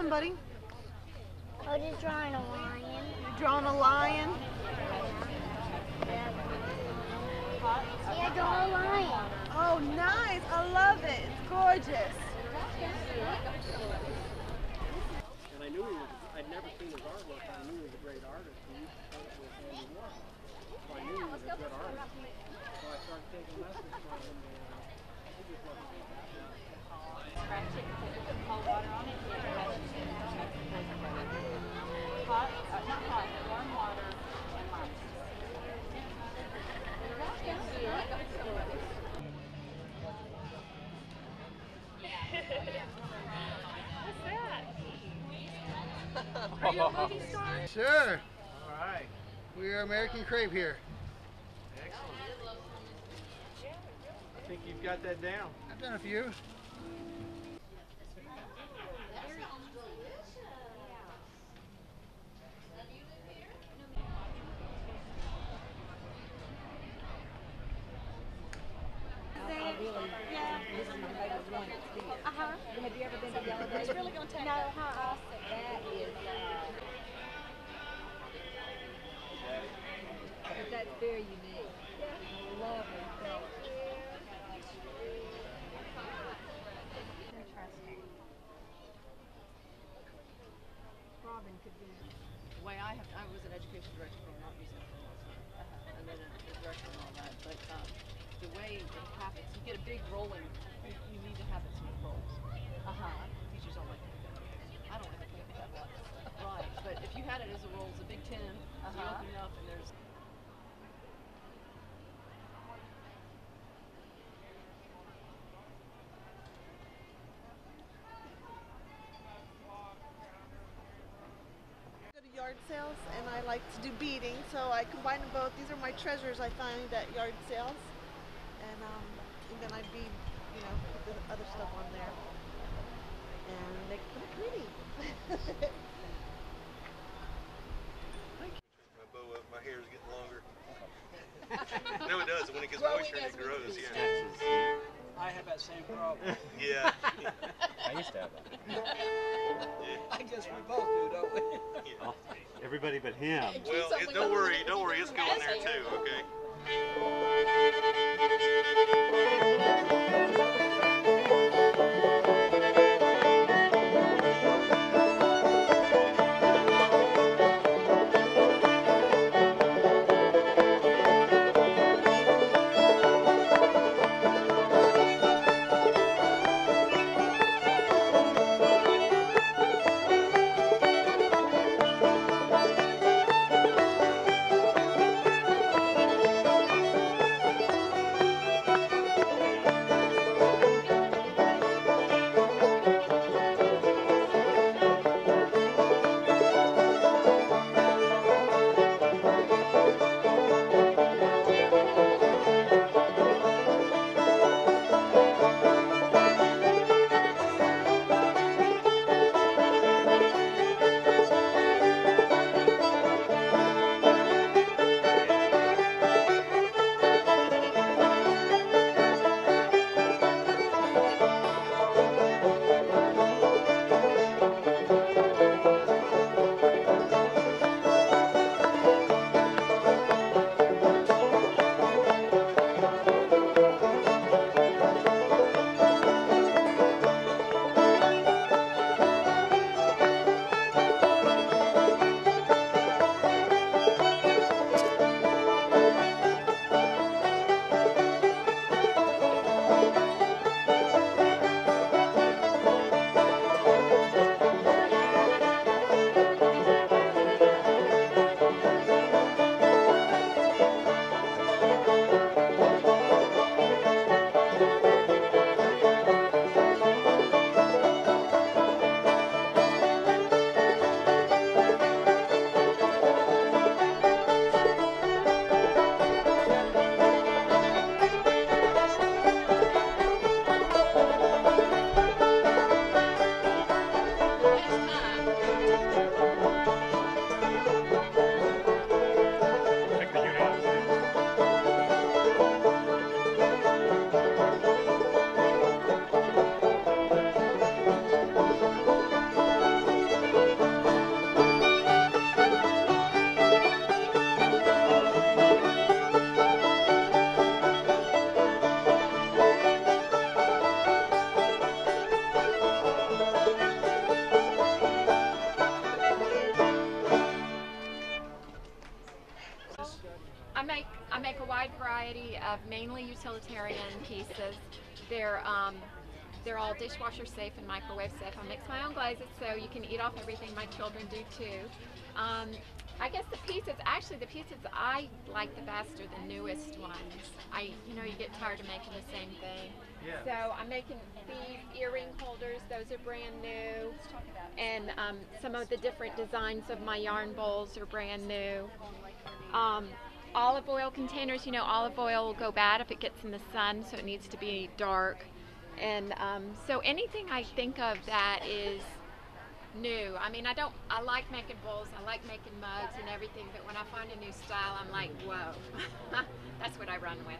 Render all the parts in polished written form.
doing, buddy? I'm just drawing a lion. You're drawing a lion? See, I draw a lion. Oh, nice. I love it. It's gorgeous. And I knew he was, I'd never seen his artwork. I knew he was a great artist. He used to paint with Andy Warhol. So I knew he was a good artist. So I started taking lessons from him, and he just wasn't happy. Scratch it, put cold water on it, hot, not hot, warm water and lime. Are you a movie star? Sure. All right. We are American Crepe here. Excellent. I think you've got that down. I've done a few. Have you ever been to Yellow? It's really going to take. No, huh? That is. But that's very unique. Lovely. Interesting. Robin could be. The way I was an education director for an art museum for a long time, and then a director and all that. But the way it happens, you get a big rolling. You need to have it so it rolls. Teachers don't like it. I don't like it that much. Right. But if you had it as a roll, it's a big tin. You open it up and there's. Go to yard sales, and I like to do beading, so I combine them both. These are my treasures I find at yard sales, and then I bead, put the other stuff on there, and make it look pretty. My bow up, my hair is getting longer. No, it does. When it gets moisture, it grows. Yeah. I have that same problem. Yeah. I used to have that. I guess we both do, don't we? Yeah. Everybody but him. Well, don't worry, it's going there too. Okay. extremely utilitarian pieces. They're all dishwasher safe and microwave safe. I mix my own glazes so you can eat off everything. My children do too. I guess the pieces I like the best are the newest ones. You get tired of making the same thing. Yeah. So I'm making these earring holders. Those are brand new. And some of the different designs of my yarn bowls are brand new. Olive oil containers, olive oil will go bad if it gets in the sun, so it needs to be dark. And so anything I think of that is new. I mean, I like making bowls, I like making mugs and everything, but when I find a new style, I'm like, whoa. That's what I run with.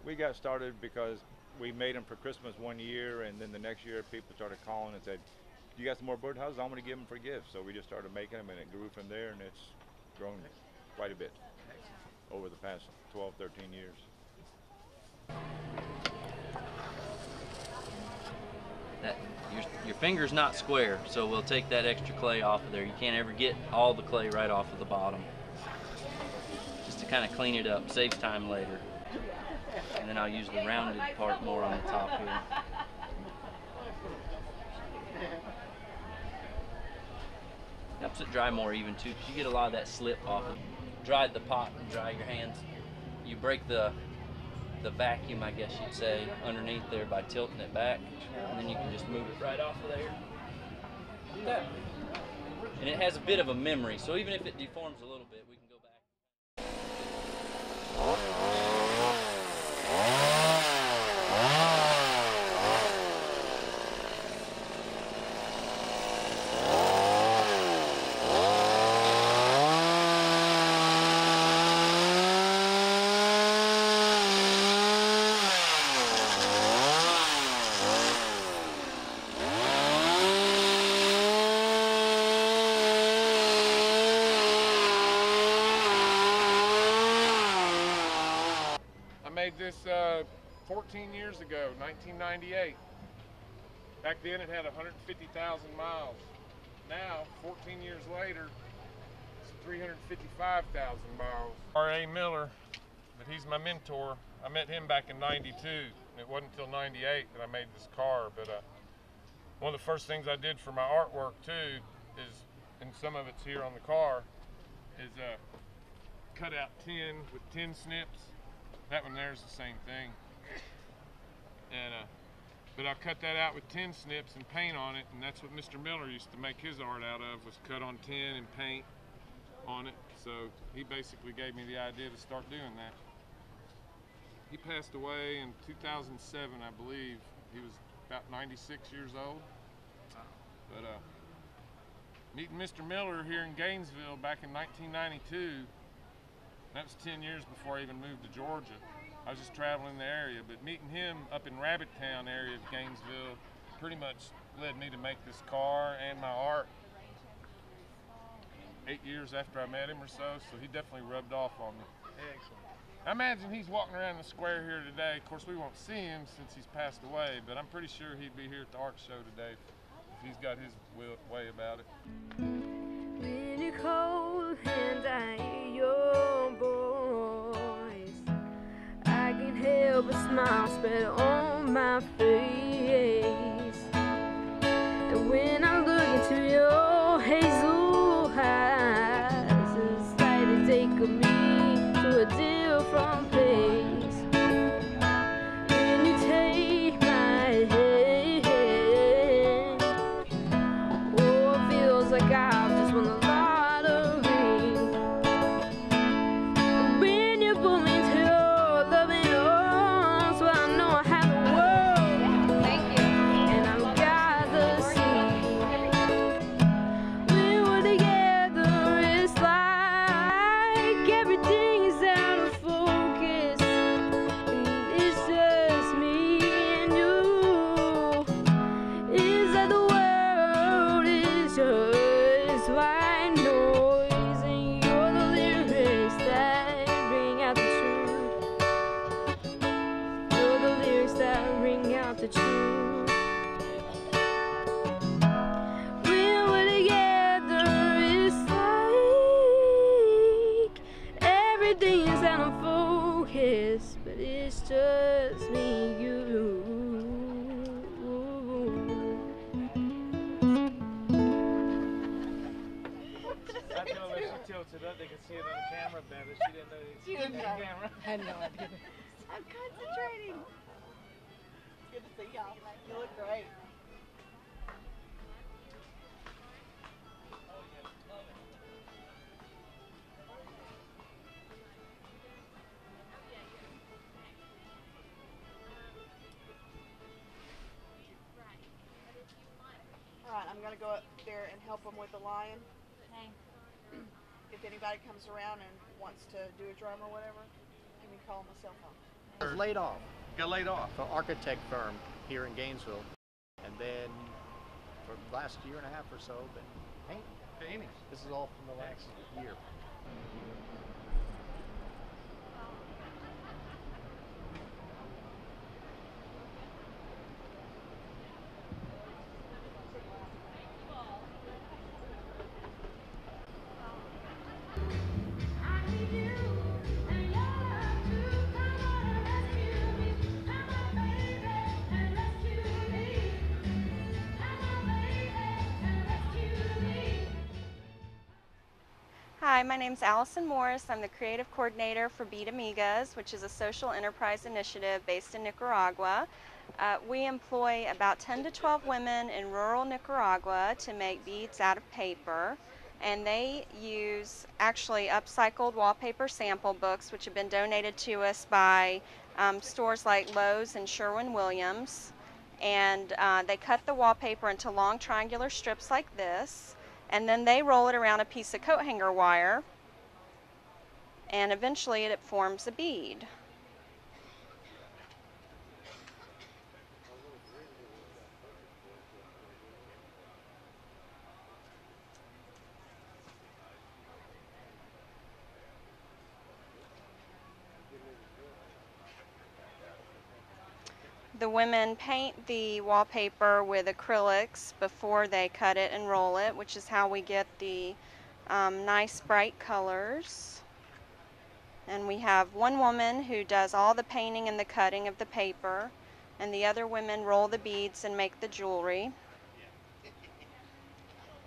We got started because we made them for Christmas one year, and then the next year people started calling and said, you got some more birdhouses? I'm going to give them for gifts. So we just started making them, and it grew from there, and it's grown quite a bit over the past 12, 13 years. Your finger's not square, so we'll take that extra clay off of there. You can't ever get all the clay right off of the bottom. Just to kind of clean it up, saves time later. And then I'll use the rounded part more on the top here. Helps it dry more even too, because you get a lot of that slip off of it. Dry the pot and dry your hands. You break the vacuum, I guess you'd say, underneath there by tilting it back, and then you can just move it right off of there. Do that. And it has a bit of a memory, so even if it deforms a little bit, we can go back. This 14 years ago, 1998. Back then it had 150,000 miles. Now, 14 years later, it's 355,000 miles. R.A. Miller, but he's my mentor. I met him back in 92. It wasn't until 98 that I made this car, but one of the first things I did for my artwork too is, and some of it's here on the car, is cut out tin with tin snips. That one there's the same thing. And but I cut that out with tin snips and paint on it, and that's what Mr. Miller used to make his art out of, was cut on tin and paint on it. So he basically gave me the idea to start doing that. He passed away in 2007, I believe. He was about 96 years old. But meeting Mr. Miller here in Gainesville back in 1992, that was 10 years before I even moved to Georgia. I was just traveling the area, but meeting him up in Rabbit Town area of Gainesville pretty much led me to make this car and my art 8 years after I met him or so he definitely rubbed off on me. Excellent. I imagine he's walking around the square here today. Of course, we won't see him since he's passed away, but I'm pretty sure he'd be here at the art show today if he's got his way about it. When you cold and I hear your voice, I can't help a smile spread on my face. And when I look into your hazel eyes, it's like they take me to a different place. When you take my hand, oh, it feels like I've just won the lottery. When you pull me to your loving arms, well, I know I have the world and I'm focused, but it's just me and you. I told her she tilted up, they could see it on the camera better. She didn't know She didn't know. the camera. I had no idea. I'm concentrating. It's good to see y'all. You look great. Alright, I'm going to go up there and help them with the lion. Okay. If anybody comes around and wants to do a drum or whatever, you can call my cell phone. I was laid off. Got laid off. From an architect firm here in Gainesville. And then for the last year and a half or so, been painting. This is all from the last year. Hi, my name's Allison Morris. I'm the creative coordinator for Bead Amigas, which is a social enterprise initiative based in Nicaragua. We employ about 10 to 12 women in rural Nicaragua to make beads out of paper, and they use actually upcycled wallpaper sample books, which have been donated to us by stores like Lowe's and Sherwin-Williams, and they cut the wallpaper into long triangular strips like this, and then they roll it around a piece of coat hanger wire, and eventually it forms a bead. The women paint the wallpaper with acrylics before they cut it and roll it, which is how we get the nice bright colors. And we have one woman who does all the painting and the cutting of the paper, and the other women roll the beads and make the jewelry.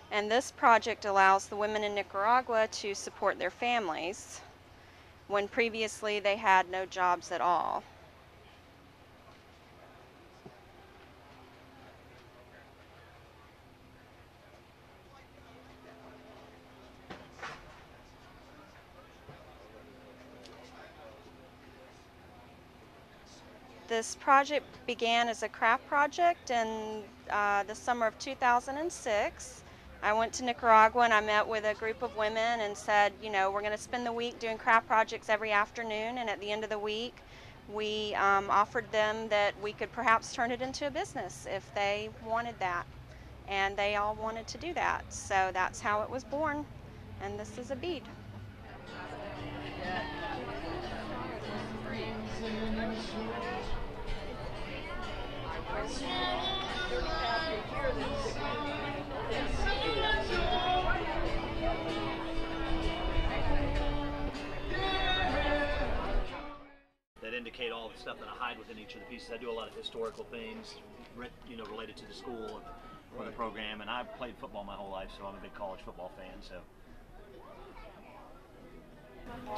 And this project allows the women in Nicaragua to support their families when previously they had no jobs at all. This project began as a craft project in the summer of 2006. I went to Nicaragua and I met with a group of women and said, you know, we're going to spend the week doing craft projects every afternoon, and at the end of the week we offered them that we could perhaps turn it into a business if they wanted that. And they all wanted to do that. So that's how it was born. And this is a bead. That indicate all the stuff that I hide within each of the pieces. I do a lot of historical things, you know, related to the school or the program, and I've played football my whole life, so I'm a big college football fan. So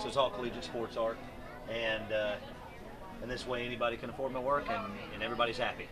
it's all collegiate sports art, and this way anybody can afford my work, and everybody's happy.